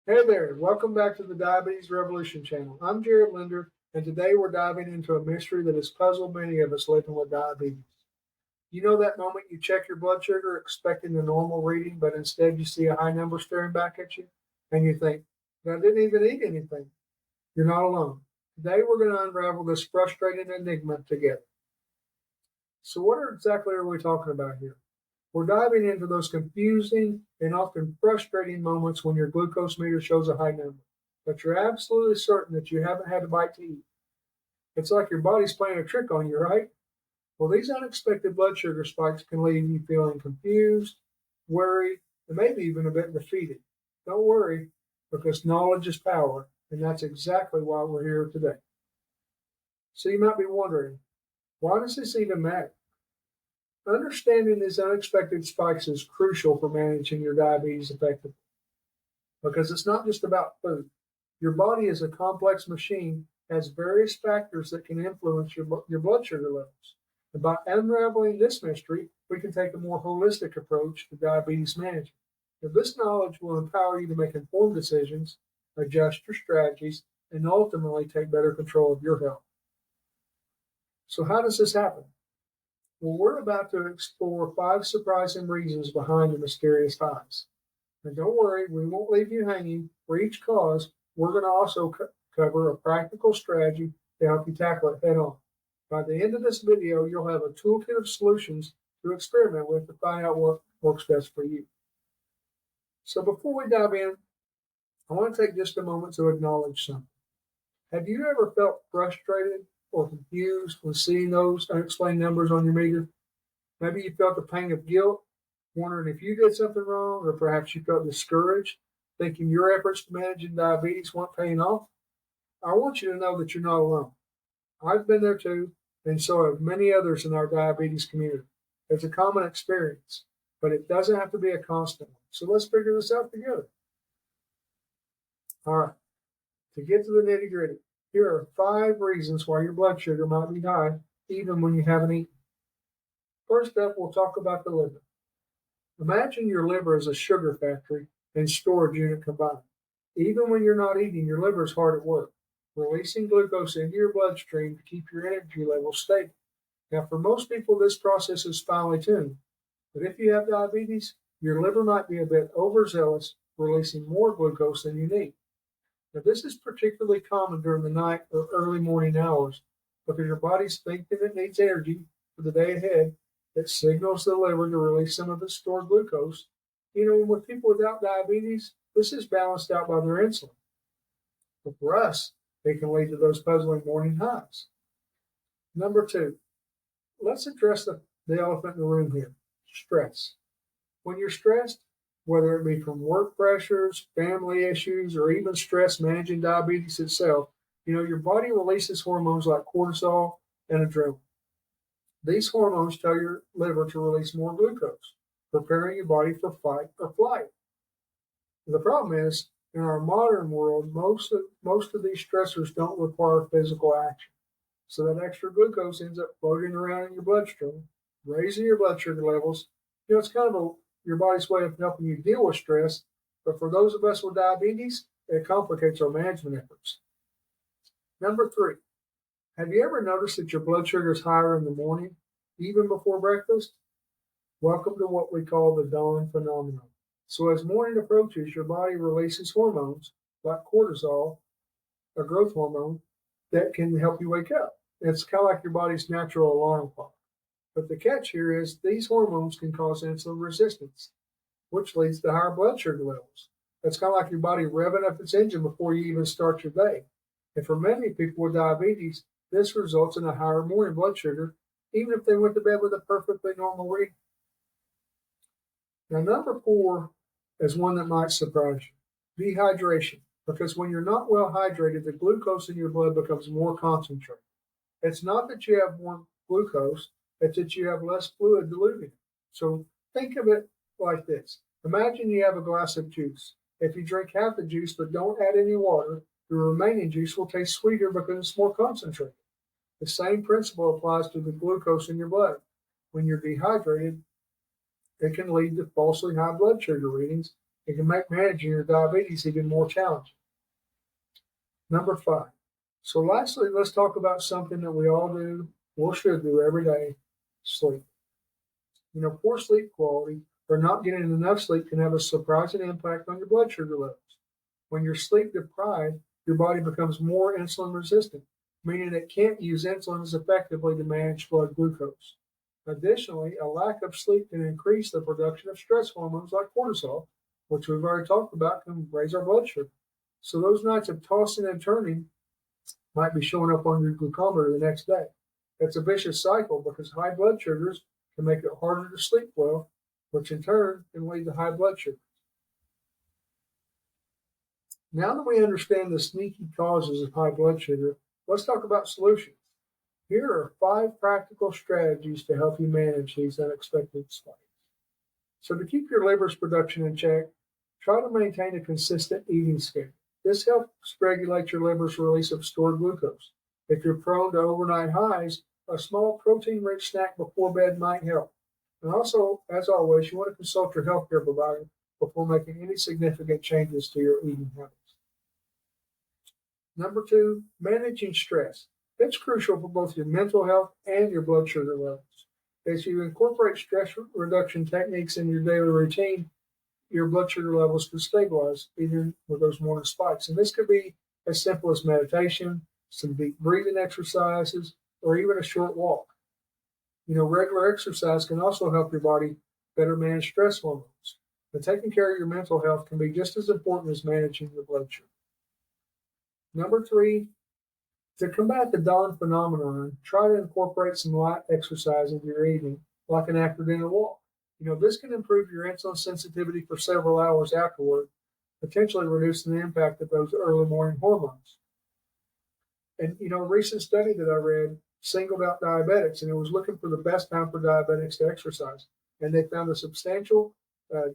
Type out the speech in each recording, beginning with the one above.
Hey there, welcome back to the Diabetes Revolution channel. I'm Jared Linder, and today we're diving into a mystery that has puzzled many of us living with diabetes. You know that moment you check your blood sugar expecting the normal reading, but instead you see a high number staring back at you, and you think, I didn't even eat anything. You're not alone. Today we're going to unravel this frustrating enigma together. So, exactly are we talking about here? We're diving into those confusing and often frustrating moments when your glucose meter shows a high number, but you're absolutely certain that you haven't had a bite to eat. It's like your body's playing a trick on you, right? Well, these unexpected blood sugar spikes can leave you feeling confused, worried, and maybe even a bit defeated. Don't worry, because knowledge is power, and that's exactly why we're here today. So you might be wondering, why does this even matter? Understanding these unexpected spikes is crucial for managing your diabetes effectively because it's not just about food. Your body is a complex machine, has various factors that can influence your blood sugar levels. And by unraveling this mystery, we can take a more holistic approach to diabetes management. Now, this knowledge will empower you to make informed decisions, adjust your strategies, and ultimately take better control of your health. So, how does this happen? Well, we're about to explore 5 surprising reasons behind the mysterious highs. And don't worry, we won't leave you hanging. For each cause, we're going to also cover a practical strategy to help you tackle it head on. By the end of this video, you'll have a toolkit of solutions to experiment with to find out what works best for you. So before we dive in, I want to take just a moment to acknowledge something. Have you ever felt frustrated or confused when seeing those unexplained numbers on your meter? Maybe you felt a pang of guilt, wondering if you did something wrong, or perhaps you felt discouraged, thinking your efforts to manage diabetes weren't paying off. I want you to know that you're not alone. I've been there too, and so have many others in our diabetes community. It's a common experience, but it doesn't have to be a constant one. So let's figure this out together. All right, to get to the nitty gritty, here are 5 reasons why your blood sugar might be high, even when you haven't eaten. First up, we'll talk about the liver. Imagine your liver as a sugar factory and storage unit combined. Even when you're not eating, your liver is hard at work, releasing glucose into your bloodstream to keep your energy levels stable. Now, for most people, this process is finely tuned, but if you have diabetes, your liver might be a bit overzealous, releasing more glucose than you need. Now, this is particularly common during the night or early morning hours because your body's thinking it needs energy for the day ahead. It signals the liver to release some of its stored glucose. With people without diabetes, this is balanced out by their insulin. But for us, it can lead to those puzzling morning highs. Number 2, let's address the elephant in the room here, stress. When you're stressed, whether it be from work pressures, family issues, or even stress managing diabetes itself, your body releases hormones like cortisol and adrenaline. These hormones tell your liver to release more glucose, preparing your body for fight or flight. The problem is, in our modern world, most of these stressors don't require physical action. So that extra glucose ends up floating around in your bloodstream, raising your blood sugar levels. It's kind of your body's way of helping you deal with stress. But for those of us with diabetes, it complicates our management efforts. Number 3, have you ever noticed that your blood sugar is higher in the morning, even before breakfast? Welcome to what we call the dawn phenomenon. So as morning approaches, your body releases hormones like cortisol, a growth hormone, that can help you wake up. It's kind of like your body's natural alarm clock. But the catch here is these hormones can cause insulin resistance, which leads to higher blood sugar levels. It's kind of like your body revving up its engine before you even start your day. And for many people with diabetes, this results in a higher morning blood sugar, even if they went to bed with a perfectly normal reading. Now, number 4 is one that might surprise you, dehydration. Because when you're not well hydrated, the glucose in your blood becomes more concentrated. It's not that you have more glucose, it's that you have less fluid diluted. So think of it like this. Imagine you have a glass of juice. If you drink half the juice but don't add any water, the remaining juice will taste sweeter because it's more concentrated. The same principle applies to the glucose in your blood. When you're dehydrated, it can lead to falsely high blood sugar readings It can make managing your diabetes even more challenging. Number 5. So lastly, let's talk about something that we all do or should do every day: sleep. Poor sleep quality or not getting enough sleep can have a surprising impact on your blood sugar levels. When you're sleep deprived, your body becomes more insulin resistant, meaning it can't use insulin as effectively to manage blood glucose. Additionally, a lack of sleep can increase the production of stress hormones like cortisol, which we've already talked about, can raise our blood sugar. So those nights of tossing and turning might be showing up on your glucometer the next day. It's a vicious cycle because high blood sugars can make it harder to sleep well, which in turn can lead to high blood sugar. Now that we understand the sneaky causes of high blood sugar, let's talk about solutions. Here are 5 practical strategies to help you manage these unexpected spikes. So to keep your liver's production in check, try to maintain a consistent eating schedule. This helps regulate your liver's release of stored glucose. If you're prone to overnight highs, a small protein-rich snack before bed might help. And also, as always, you want to consult your healthcare provider before making any significant changes to your eating habits. Number 2, managing stress. It's crucial for both your mental health and your blood sugar levels. As you incorporate stress reduction techniques in your daily routine, your blood sugar levels can stabilize even with those morning spikes. And this could be as simple as meditation, some deep breathing exercises, or even a short walk. Regular exercise can also help your body better manage stress hormones. But taking care of your mental health can be just as important as managing your blood sugar. Number 3, to combat the dawn phenomenon, try to incorporate some light exercise into your evening, like an after-dinner walk. This can improve your insulin sensitivity for several hours afterward, potentially reducing the impact of those early morning hormones. And, a recent study that I read singled out diabetics, and it was looking for the best time for diabetics to exercise. And they found a substantial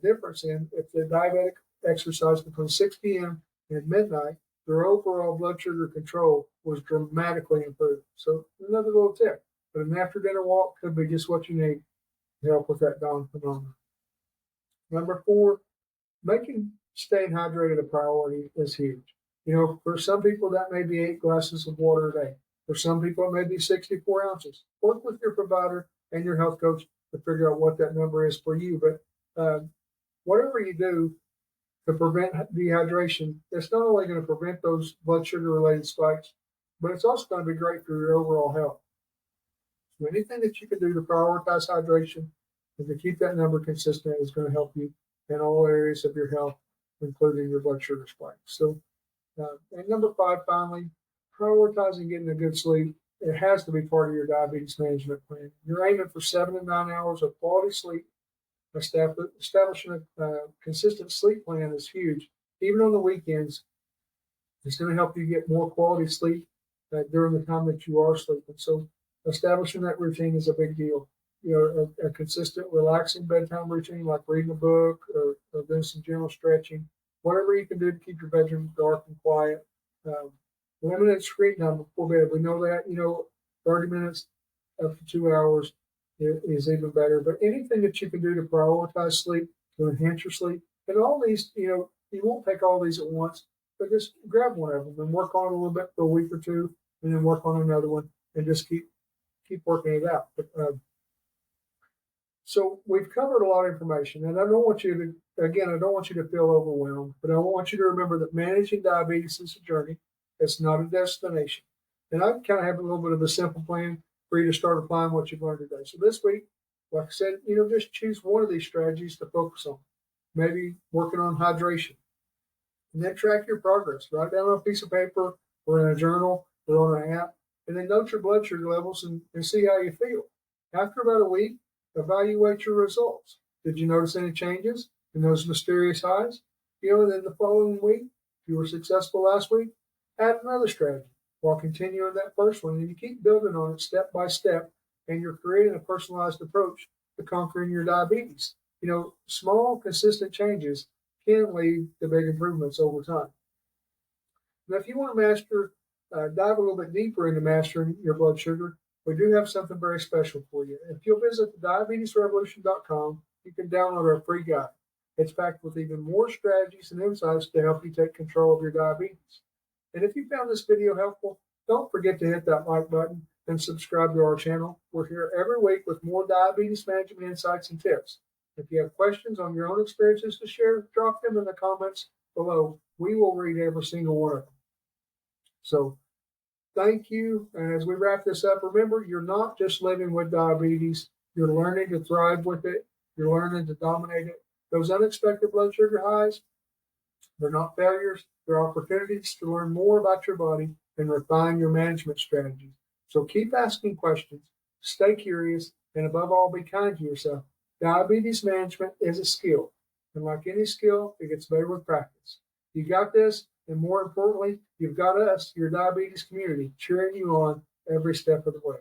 difference in if the diabetic exercised between 6 p.m. and midnight, their overall blood sugar control was dramatically improved. So another little tip, but an after-dinner walk could be just what you need to help with that dawn phenomenon. Number 4, staying hydrated a priority is huge. For some people that may be 8 glasses of water a day. For some people it may be 64 ounces. Work with your provider and your health coach to figure out what that number is for you. But whatever you do to prevent dehydration, it's not only going to prevent those blood sugar related spikes, but it's also going to be great for your overall health. So anything that you can do to prioritize hydration and to keep that number consistent is going to help you in all areas of your health, including your blood sugar spikes. So, and number 5, finally, prioritizing getting a good sleep. It has to be part of your diabetes management plan. You're aiming for 7 to 9 hours of quality sleep. Establishing a consistent sleep plan is huge. Even on the weekends, it's going to help you get more quality sleep during the time that you are sleeping. So establishing that routine is a big deal. A consistent, relaxing bedtime routine, like reading a book or doing some general stretching, whatever you can do to keep your bedroom dark and quiet. Limited screen time before bed. We know that, 30 minutes up to 2 hours is even better. But anything that you can do to prioritize sleep, to enhance your sleep, and all these, you won't take all these at once, but just grab one of them and work on it a little bit for a week or two, and then work on another one, and just keep working it out. But, so we've covered a lot of information, and I don't want you to feel overwhelmed, but I want you to remember that managing diabetes is a journey. It's not a destination. And I kind of have a little bit of a simple plan for you to start applying what you've learned today. So this week, like I said, just choose one of these strategies to focus on. Maybe working on hydration. And then track your progress. Write down on a piece of paper or in a journal or on an app, and then note your blood sugar levels and see how you feel. After about a week, evaluate your results. Did you notice any changes in those mysterious highs? And then the following week, if you were successful last week, add another strategy while continuing that first one. And you keep building on it step by step, and you're creating a personalized approach to conquering your diabetes. Small, consistent changes can lead to big improvements over time. Now, if you want to dive a little bit deeper into mastering your blood sugar, we do have something very special for you. If you'll visit diabetesrevolution.com, you can download our free guide. It's packed with even more strategies and insights to help you take control of your diabetes. And if you found this video helpful, don't forget to hit that like button and subscribe to our channel. We're here every week with more diabetes management insights and tips. If you have questions on your own experiences to share, drop them in the comments below. We will read every single one of them. So thank you. And as we wrap this up, remember, you're not just living with diabetes. You're learning to thrive with it. You're learning to dominate it. Those unexpected blood sugar highs, they're not failures. They're opportunities to learn more about your body and refine your management strategies. So keep asking questions, stay curious, and above all, be kind to yourself. Diabetes management is a skill. And like any skill, it gets better with practice. You got this, and more importantly, you've got us, your diabetes community, cheering you on every step of the way.